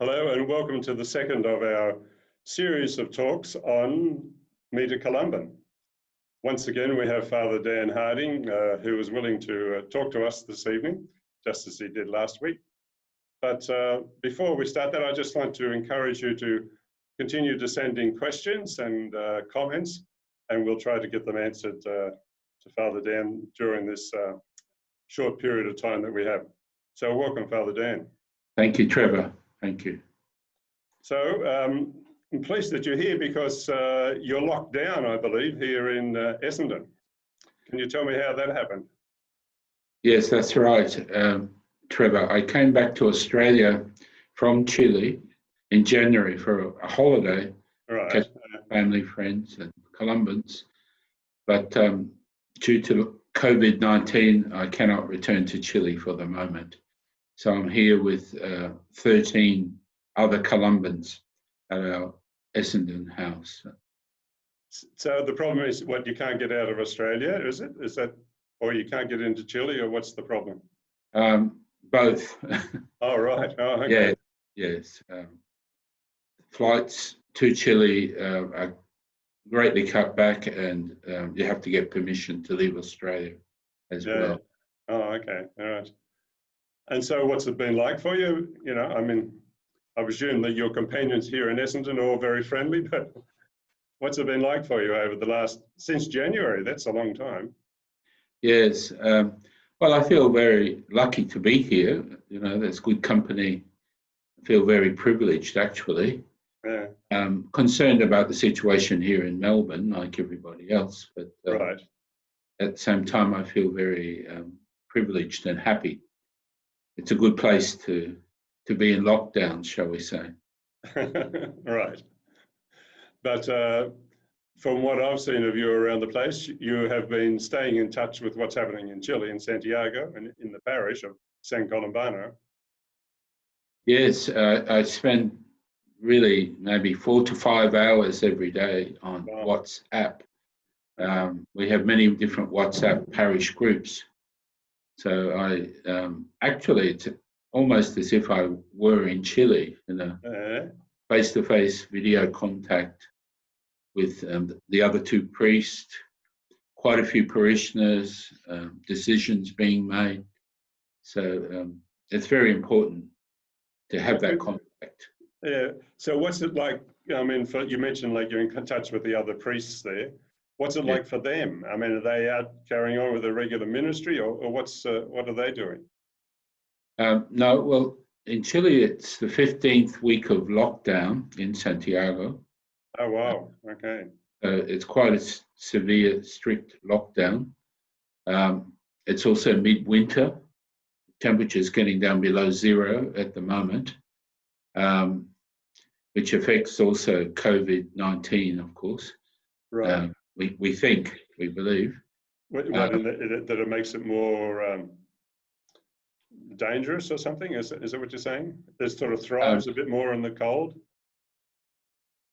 Hello and welcome to the second of our series of talks on Meter Columban. Once again, we have Father Dan Harding, who is willing to talk to us this evening, just as he did last week. But before we start that, I just want to encourage you to continue to send in questions and comments, and we'll try to get them answered to Father Dan during this short period of time that we have. So welcome, Father Dan. Thank you, Trevor. Thank you. So I'm pleased that you're here because you're locked down, I believe, here in Essendon. Can you tell me how that happened? Yes, that's right, Trevor. I came back to Australia from Chile in January for a holiday, Right. family, friends and Columbans. But due to COVID-19, I cannot return to Chile for the moment. So I'm here with 13 other Columbans at our Essendon house. So the problem is what, you can't get out of Australia, is it? Is that, or you can't get into Chile, or what's the problem? Both. Oh, right. Oh, okay. Yeah, yes. Flights to Chile are greatly cut back, and you have to get permission to leave Australia as well. Oh, okay. All right. And so what's it been like for you? You know, I mean, I presume that your companions here in Essendon are all very friendly, but what's it been like for you over the since January? That's a long time. Yes. Well, I feel very lucky to be here. You know, there's good company. I feel very privileged, actually. Yeah. Concerned about the situation here in Melbourne, like everybody else. But right. At the same time, I feel very privileged and happy. It's a good place to be in lockdown, shall we say. Right. But from what I've seen of you around the place, you have been staying in touch with what's happening in Chile, in Santiago, and in the parish of San Columbano. Yes, I spend really maybe 4 to 5 hours every day on WhatsApp. We have many different WhatsApp parish groups. So I actually, it's almost as if I were in Chile in a face-to-face video contact with the other two priests, quite a few parishioners, decisions being made. So it's very important to have that contact. Yeah. So what's it like? I mean, you mentioned like you're in touch with the other priests there. What's it like for them? I mean, are they out carrying on with the regular ministry, or what are they doing? No, well, in Chile, it's the 15th week of lockdown in Santiago. Oh, wow. Okay. It's quite a severe, strict lockdown. It's also midwinter. Temperature's getting down below zero at the moment, which affects also COVID-19, of course. Right. We believe. That it makes it more dangerous or something? Is that what you're saying? It sort of thrives a bit more in the cold?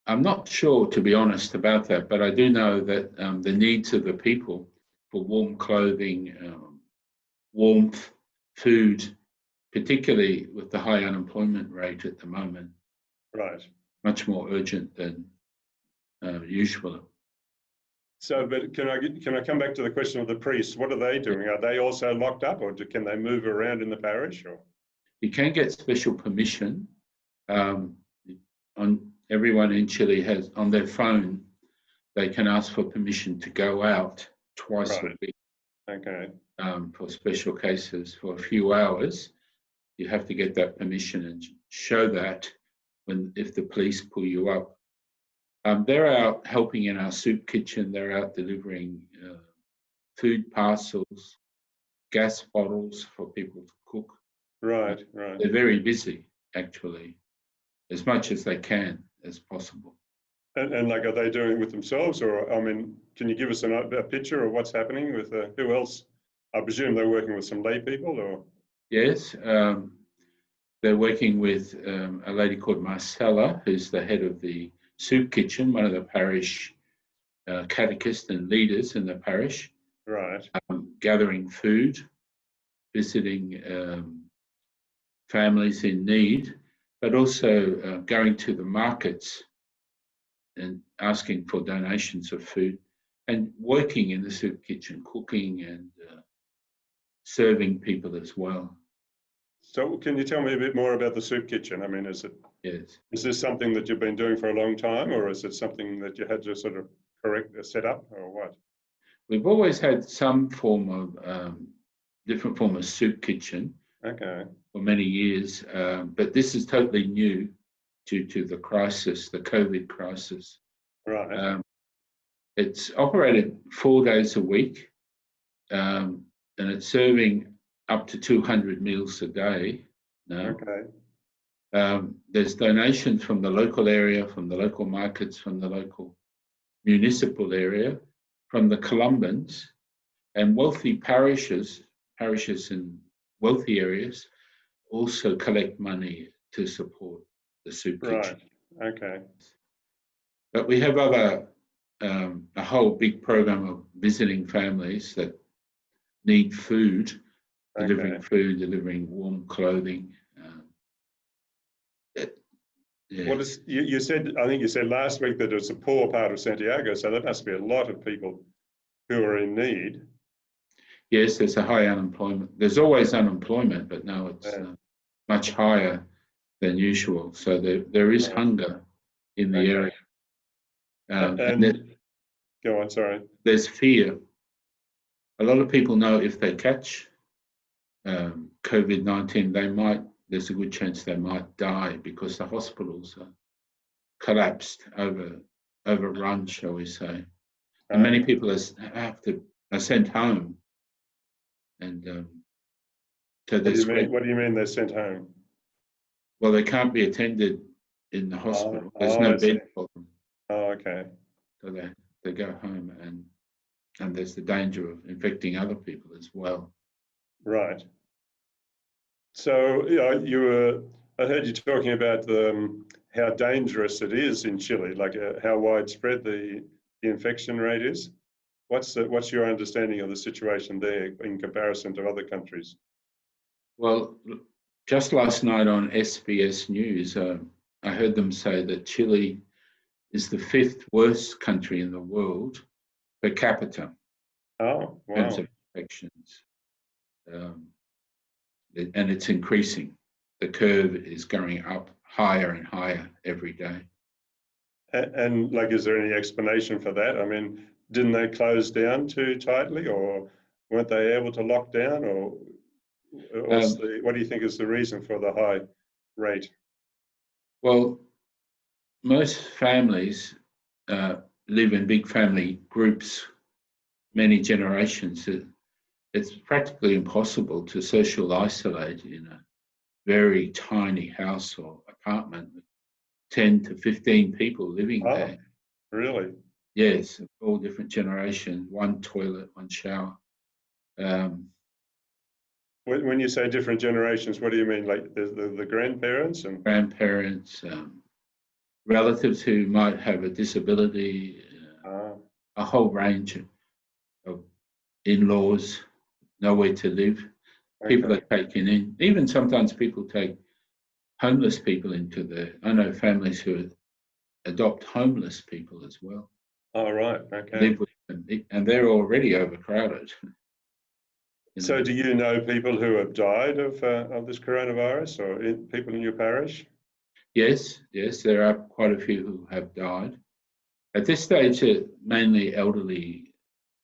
I'm not sure, to be honest, about that, but I do know that the needs of the people for warm clothing, warmth, food, particularly with the high unemployment rate at the moment, right, much more urgent than usual. So, but can I come back to the question of the priests? What are they doing? Are they also locked up, or can they move around in the parish? Or you can get special permission. Everyone in Chile has on their phone. They can ask for permission to go out twice a week. Okay. For special cases for a few hours, you have to get that permission and show that if the police pull you up. They're out helping in our soup kitchen. They're out delivering food parcels, gas bottles for people to cook. Right, right. They're very busy, actually, as much as they can as possible. And like, are they doing it with themselves, or I mean, can you give us a picture of what's happening with who else? I presume they're working with some lay people, or? Yes, they're working with a lady called Marcella, who's the head of the soup kitchen, one of the parish catechists and leaders in the parish. Right. Gathering food, visiting families in need, but also going to the markets and asking for donations of food and working in the soup kitchen, cooking and serving people as well. So can you tell me a bit more about the soup kitchen? I mean, Yes. Is this something that you've been doing for a long time, or is it something that you had to sort of set up, or what? We've always had some form of different form of soup kitchen for many years, but this is totally new due to the crisis, the COVID crisis. Right. It's operated 4 days a week, and it's serving up to 200 meals a day now. Okay. There's donations from the local area, from the local markets, from the local municipal area, from the Columbans, and wealthy parishes in wealthy areas also collect money to support the soup kitchen. Right. Okay. But we have a whole big program of visiting families that need food, delivering food, delivering warm clothing. Well, you said, I think you said last week that it's a poor part of Santiago, so there must be a lot of people who are in need. Yes, there's a high unemployment. There's always unemployment, but now it's much higher than usual. So there is hunger in the area. And go on, sorry. There's fear. A lot of people know if they catch COVID-19, there's a good chance they might die because the hospitals are collapsed, overrun, shall we say. And many people are sent home. And so there's what do you mean they're sent home? Well, they can't be attended in the hospital. There's no bed for them. Oh, okay. So they go home, and there's the danger of infecting other people as well. Right. So I heard you talking about how dangerous it is in Chile, like how widespread the infection rate is. What's your understanding of the situation there in comparison to other countries? Well, just last night on SBS News, I heard them say that Chile is the 5th worst country in the world per capita in terms of infections. And it's increasing. The curve is going up higher and higher every day. And like, is there any explanation for that? I mean, didn't they close down too tightly, or weren't they able to lock down, or what do you think is the reason for the high rate? Well, most families live in big family groups, many generations. It's practically impossible to social isolate in a very tiny house or apartment with 10 to 15 people living there. Really? Yes, all different generations, one toilet, one shower. When you say different generations, what do you mean? Like the grandparents and grandparents, relatives who might have a disability, a whole range of in-laws, nowhere to live. People are taken in. Even sometimes people take homeless people into I know families who adopt homeless people as well. Oh, right. Okay. Live with them, and they're already overcrowded. So do you know people who have died of this coronavirus, or people in your parish? Yes, there are quite a few who have died. At this stage, mainly elderly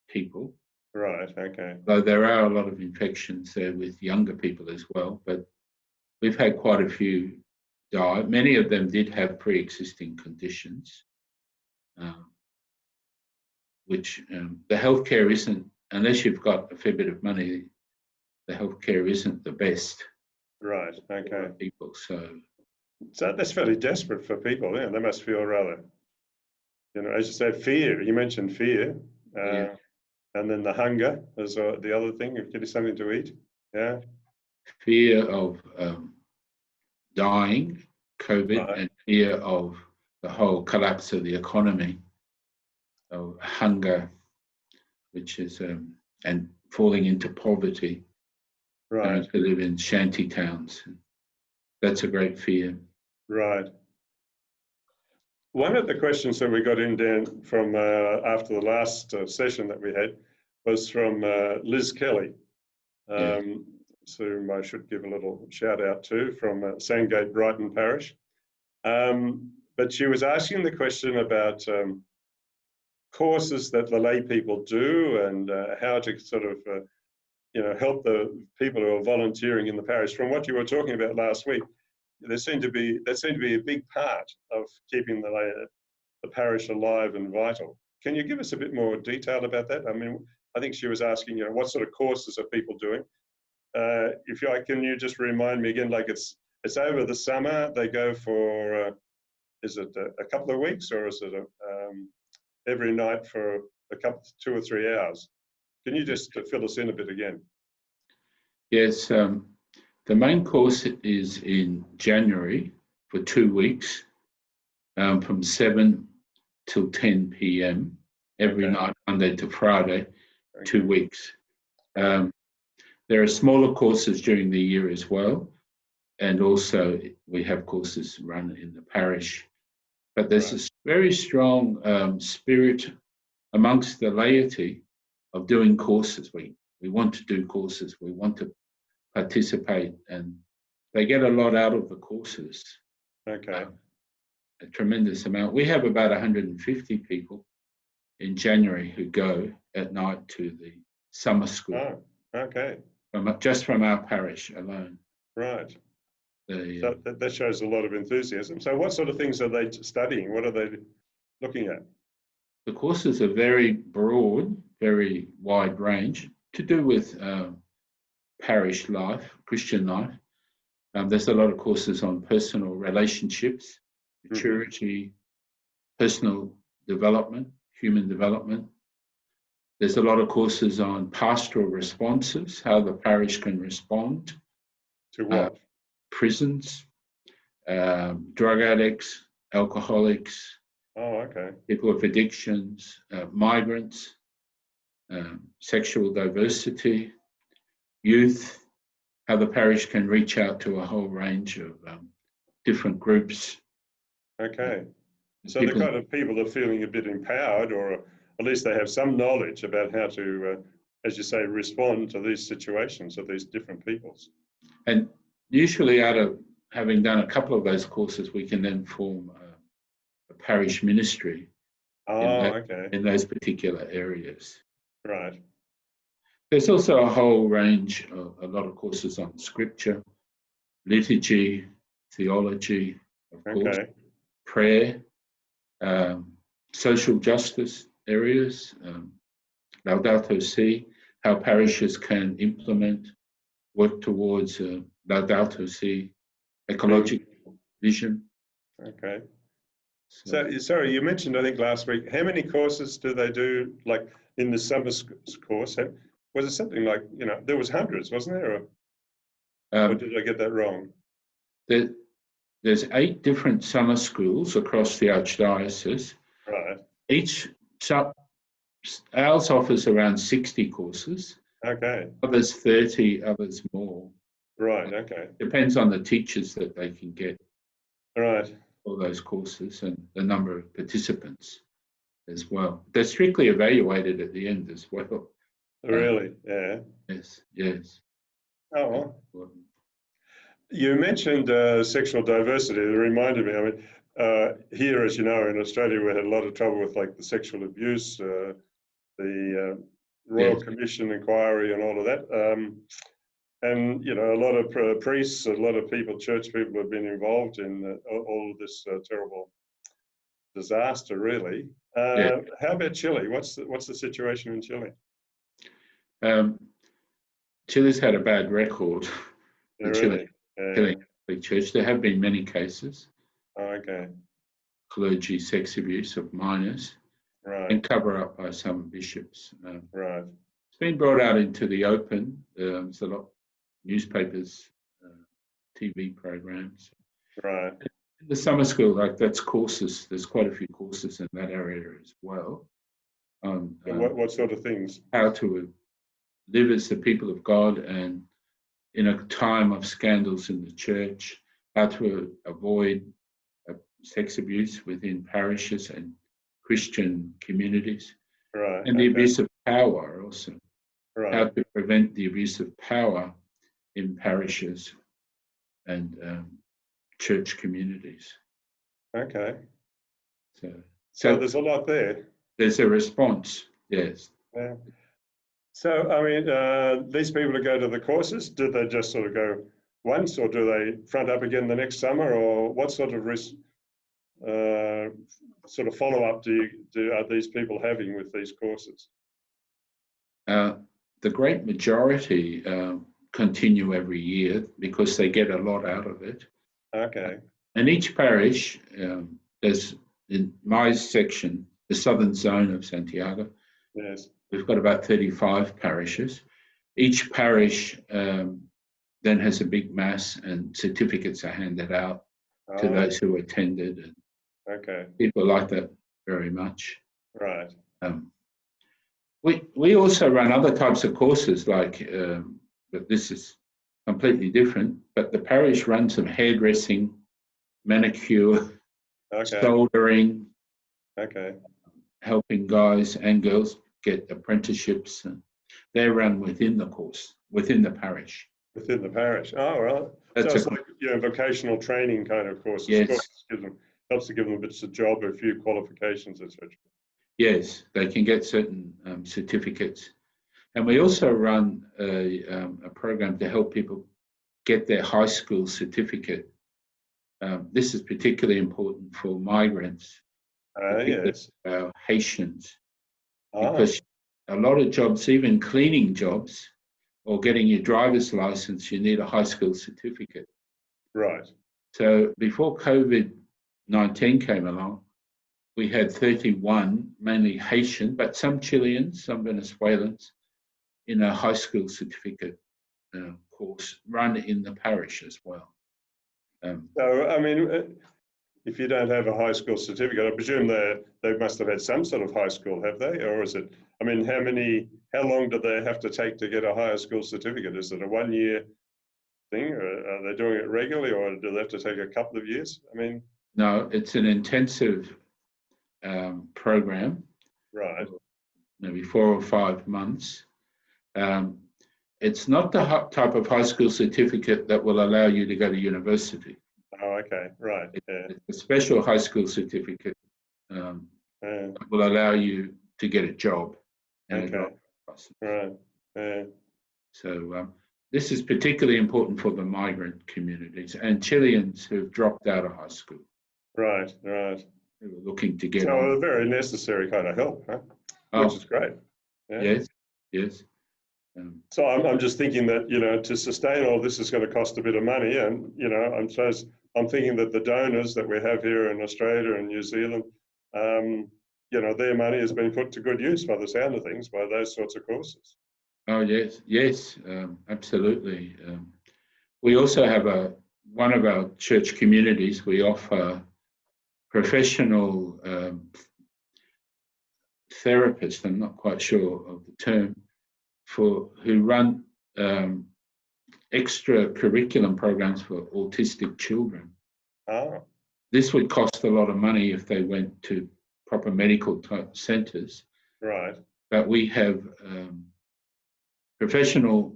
people. Right, okay. Though there are a lot of infections there with younger people as well, but we've had quite a few die. Many of them did have pre-existing conditions, which the healthcare isn't, unless you've got a fair bit of money, the healthcare isn't the best. Right, okay. For people, so that's fairly desperate for people. Yeah, they must feel rather, as you said, fear. You mentioned fear. And then the hunger is the other thing, of getting something to eat. Yeah. Fear of dying, COVID, and fear of the whole collapse of the economy, of hunger, which is, and falling into poverty, to live in shanty towns. That's a great fear. Right. One of the questions that we got in, Dan, from after the last session that we had was from Liz Kelly, whom I should give a little shout out to, from Sandgate Brighton Parish. But she was asking the question about courses that the lay people do and how to sort of, help the people who are volunteering in the parish. From what you were talking about last week, that seemed to be a big part of keeping the parish alive and vital. Can you give us a bit more detail about that? I mean, I think she was asking, what sort of courses are people doing? Can you just remind me again, like it's over the summer, they go for, is it a couple of weeks, or is it every night for 2 or 3 hours? Can you just fill us in a bit again? Yes, the main course is in January for 2 weeks, from 7 till 10 p.m. every night, Monday to Friday, 2 weeks. There are smaller courses during the year as well, and also we have courses run in the parish. But there's a very strong spirit amongst the laity of doing courses. We want to do courses, we want to participate, and they get a lot out of the courses. Okay. A tremendous amount. We have about 150 people in January who go at night to the summer school. Oh, okay. Just from our parish alone. Right. So that shows a lot of enthusiasm. So what sort of things are they studying? What are they looking at? The courses are very broad, very wide range, to do with parish life, Christian life. There's a lot of courses on personal relationships, maturity, personal development, human development. There's a lot of courses on pastoral responses, how the parish can respond. To what? Prisons, drug addicts, alcoholics. Oh, okay. People with addictions, migrants, sexual diversity, youth, how the parish can reach out to a whole range of different groups. Okay. So the kind of people are feeling a bit empowered, or at least they have some knowledge about how to, as you say, respond to these situations of these different peoples. And usually out of having done a couple of those courses, we can then form a parish ministry in those particular areas. Right. There's also a whole range of a lot of courses on scripture, liturgy, theology, of course, prayer, social justice areas, Laudato Si, how parishes can implement, work towards Laudato Si, ecological vision. Okay. So, sorry, you mentioned, I think last week, how many courses do they do, like in the summer course? Was it something like, there was hundreds, wasn't there? Or did I get that wrong? There's 8 different summer schools across the Archdiocese. Right. Ours offers around 60 courses. Okay. Others 30, others more. Right, okay. Depends on the teachers that they can get. Right. For those courses and the number of participants as well. They're strictly evaluated at the end as well. Really? Yeah. Yes. Oh. You mentioned sexual diversity. It reminded me, I mean, here, as you know, in Australia, we had a lot of trouble with like the sexual abuse, the Royal Commission inquiry and all of that. And, a lot of priests, a lot of people, church people have been involved in all of this terrible disaster, really. How about Chile? What's the situation in Chile? Chile's had a bad record. Really? Chile Catholic Church. There have been many cases. Okay. Clergy sex abuse of minors. Right. And cover up by some bishops. Right. It's been brought out into the open. There's a lot of newspapers, TV programs. Right. In the summer school, that's courses. There's quite a few courses in that area as well. What sort of things? How to live as the people of God, and in a time of scandals in the church, how to avoid sex abuse within parishes and Christian communities, Right. and the abuse of power also. Right. How to prevent the abuse of power in parishes and church communities. Okay. So There's a lot there. There's a response, yes. Yeah. So, I mean, these people who go to the courses, do they just sort of go once, or do they front up again the next summer, or what sort of follow-up are these people having with these courses? The great majority continue every year because they get a lot out of it. Okay. And each parish, there's in my section, the southern zone of Santiago, yes, we've got about 35 parishes. Each parish then has a big mass and certificates are handed out to those who attended. And okay. people like that very much. Right. We also run other types of courses like, but this is completely different, but the parish runs some hairdressing, manicure, soldering, helping guys and girls get apprenticeships, and they're run within the course, within the parish. Within the parish. Oh, right. So it's like vocational training kind of courses. Yes. Helps to give them bits of job, a few qualifications, etc. Yes, they can get certain certificates. And we also run a program to help people get their high school certificate. This is particularly important for migrants, Yes. Haitians, because a lot of jobs, even cleaning jobs or getting your driver's license, you need a high school certificate. Right. So before COVID-19 came along, we had 31, mainly Haitian, but some Chileans, some Venezuelans, in a high school certificate course run in the parish as well. So, I mean, if you don't have a high school certificate, I presume they must have had some sort of high school, have they? Or is it, I mean, how long do they have to take to get a higher school certificate? Is it a 1-year thing, or are they doing it regularly, or do they have to take a couple of years? I mean, no, it's an intensive program. Right. Maybe 4 or 5 months. It's not the type of high school certificate that will allow you to go to university. Oh, okay, right. It's a special high school certificate that will allow you to get a job. Right. So this is particularly important for the migrant communities and Chileans who've dropped out of high school. Right. Who are looking to get on. So a very necessary kind of help, huh? Which is great. Yeah. Yes. So I'm just thinking that, to sustain all this is going to cost a bit of money, and I'm thinking that the donors that we have here in Australia and New Zealand, their money has been put to good use by the sound of things, by those sorts of courses. Oh yes, absolutely. We also have one of our church communities. We offer professional therapists. I'm not quite sure of the term, who run extra curriculum programs for autistic children. Oh. This would cost a lot of money if they went to proper medical type centres. Right. But we have professional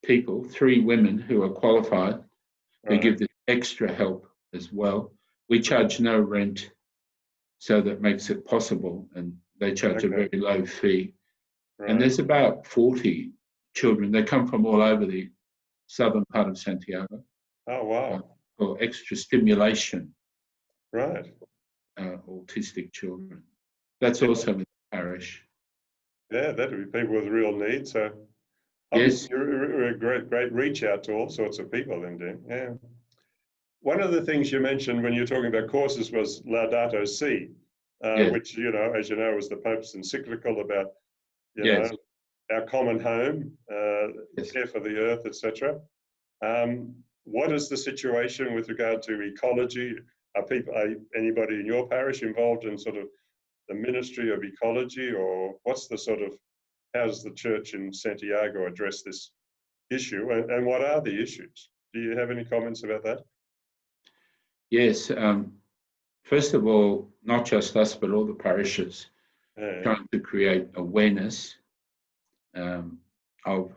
people, 3 women who are qualified, who give this extra help as well. We charge no rent, so that makes it possible, and they charge a very low fee. Right. And there's about 40 children. They come from all over the southern part of Santiago. Oh, wow. For extra stimulation. Right. Autistic children. That's also in the parish. Yeah, that would be people with real needs. So yes, you're a great reach out to all sorts of people, indeed. Yeah. One of the things you mentioned when you were talking about courses was Laudato Si, which, as you know, was the Pope's encyclical about, our common home, care for the earth, etc. What is the situation with regard to ecology? Are anybody in your parish involved in sort of the ministry of ecology, or what's the how does the church in Santiago address this issue, and what are the issues? Do you have any comments about that? Yes, first of all, not just us, but all the parishes trying to create awareness of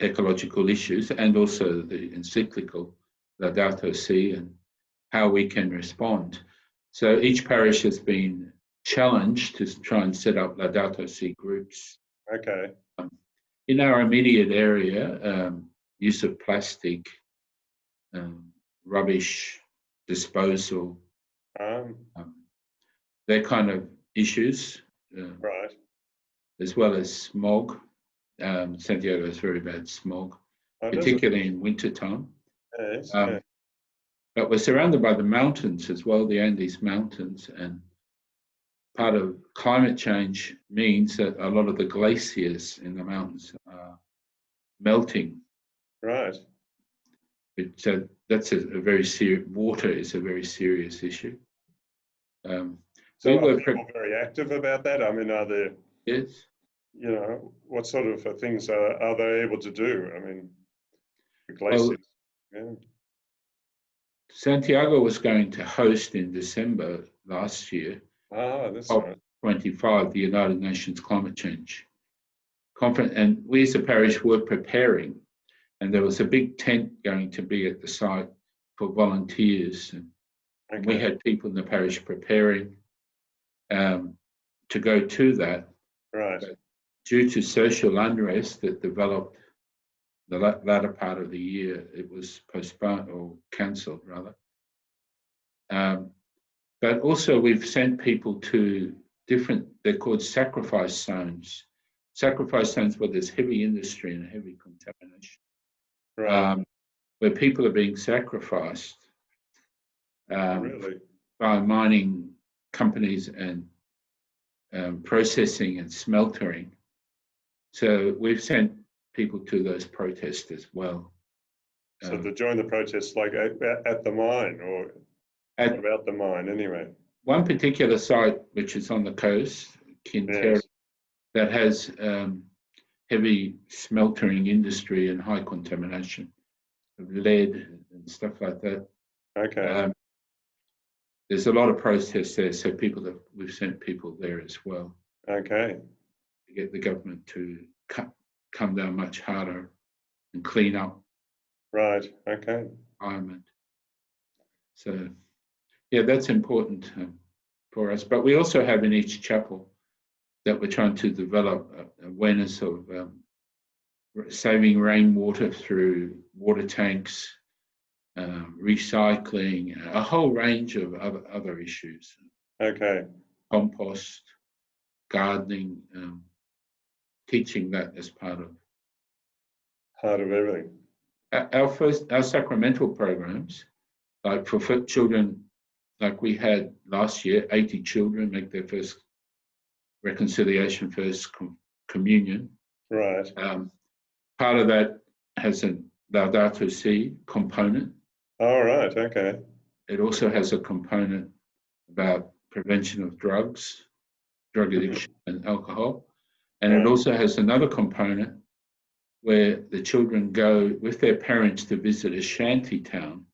ecological issues and also the encyclical Laudato Si and how we can respond. So each parish has been challenged to try and set up Laudato Si groups. Okay. In our immediate area, use of plastic, rubbish disposal, that kind of issues, right, as well as smog. Santiago is very bad smog, particularly in wintertime. Yes, But we're surrounded by the mountains as well, the Andes Mountains, and part of climate change means that a lot of the glaciers in the mountains are melting. Right. So that's a very serious, water is a very serious issue. So are people very active about that? I mean, are there, yes, you know, what sort of things are they able to do? I mean, the glaciers. Santiago was going to host in December last year, that's right. 25, the United Nations Climate Change Conference, and we as a parish were preparing, and there was a big tent going to be at the site for volunteers, and we had people in the parish preparing to go to that. Right. But due to social unrest that developed the latter part of the year, it was postponed or cancelled rather. But also we've sent people to different, they're called sacrifice zones where there's heavy industry and heavy contamination, right. where people are being sacrificed Really? by mining companies and processing and smeltering. So we've sent people to those protests as well. So to join the protests like at the mine or about the mine anyway? One particular site, which is on the coast, Quintero, that has heavy smeltering industry and high contamination of lead and stuff like that. Okay. There's a lot of protests there, so we've sent people there as well. Okay. To get the government to come down much harder and clean up. Right. Okay. Environment. So, yeah, that's important for us. But we also have in each chapel that we're trying to develop awareness of saving rainwater through water tanks, recycling, a whole range of other issues. Okay. Compost, gardening, teaching that as part of everything. Our sacramental programs, like for children, like we had last year, 80 children make their first reconciliation, first communion. Right. Part of that has a Laudato Si component. Oh, right. Okay. It also has a component about prevention of drugs, drug addiction and alcohol. And it also has another component where the children go with their parents to visit a shanty town.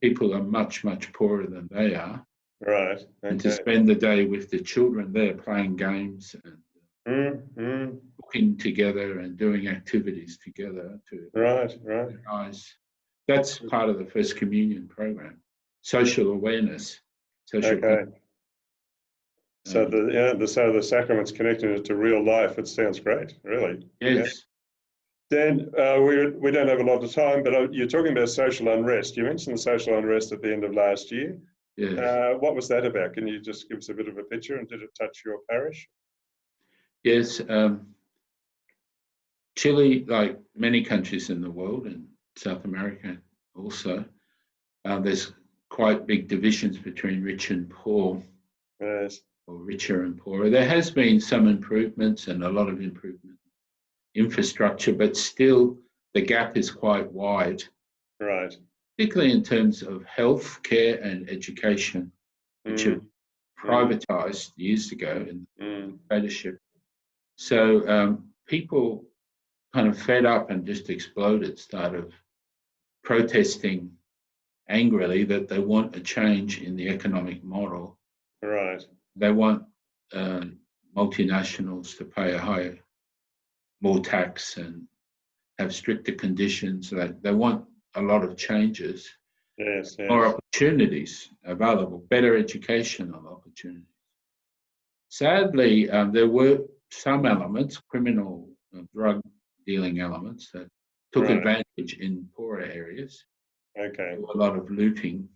People are much, much poorer than they are. Right. Okay. And to spend the day with the children there playing games and cooking together and doing activities together to recognize. That's part of the First Communion program. Social awareness. Okay. So the sacraments connecting it to real life. It sounds great, really. Yes. Dan, we don't have a lot of time, but you're talking about social unrest. You mentioned the social unrest at the end of last year. Yes. What was that about? Can you just give us a bit of a picture, and did it touch your parish? Yes. Chile, like many countries in the world, and South America also, there's quite big divisions between rich and poor. Yes. Or richer and poorer. There has been some improvements and a lot of improvement infrastructure, but still the gap is quite wide. Right. Particularly in terms of health care and education, which have privatized years ago in the dictatorship. So people kind of fed up and just exploded, started protesting angrily that they want a change in the economic model. Right. They want multinationals to pay more tax and have stricter conditions. They want a lot of changes, Yes, yes. more opportunities available, better educational opportunities. Sadly, there were some elements, criminal drug dealing elements, that took Right. advantage in poorer areas. Okay. A lot of looting,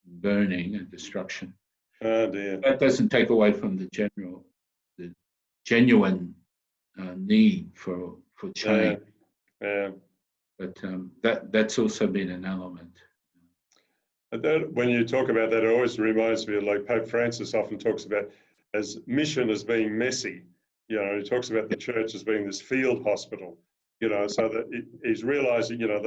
burning, and destruction. Oh dear. That doesn't take away from the genuine need for change. Yeah. But that's also been an element. When you talk about that, it always reminds me of, like, Pope Francis often talks about as mission as being messy. You know, he talks about the church as being this field hospital, you know, so that he's realizing, you know,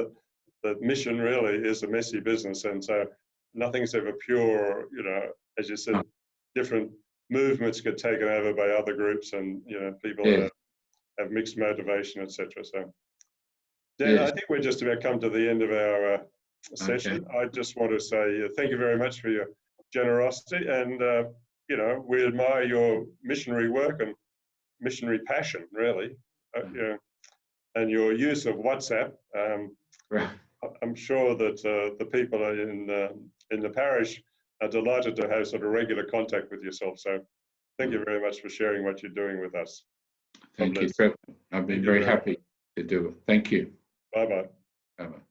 that mission really is a messy business. And so nothing's ever pure, you know, as you said, different movements get taken over by other groups, and, you know, people have mixed motivation, etc. So, Dan, I think we're just about come to the end of our session. Okay. I just want to say thank you very much for your generosity, and you know, we admire your missionary work and missionary passion, really, you know, and your use of WhatsApp. Right. I'm sure that the people in the parish are delighted to have sort of regular contact with yourself. So, thank you very much for sharing what you're doing with us. Thank you, Trevor. I've been very happy to do it. Thank you. Bye-bye. Bye-bye.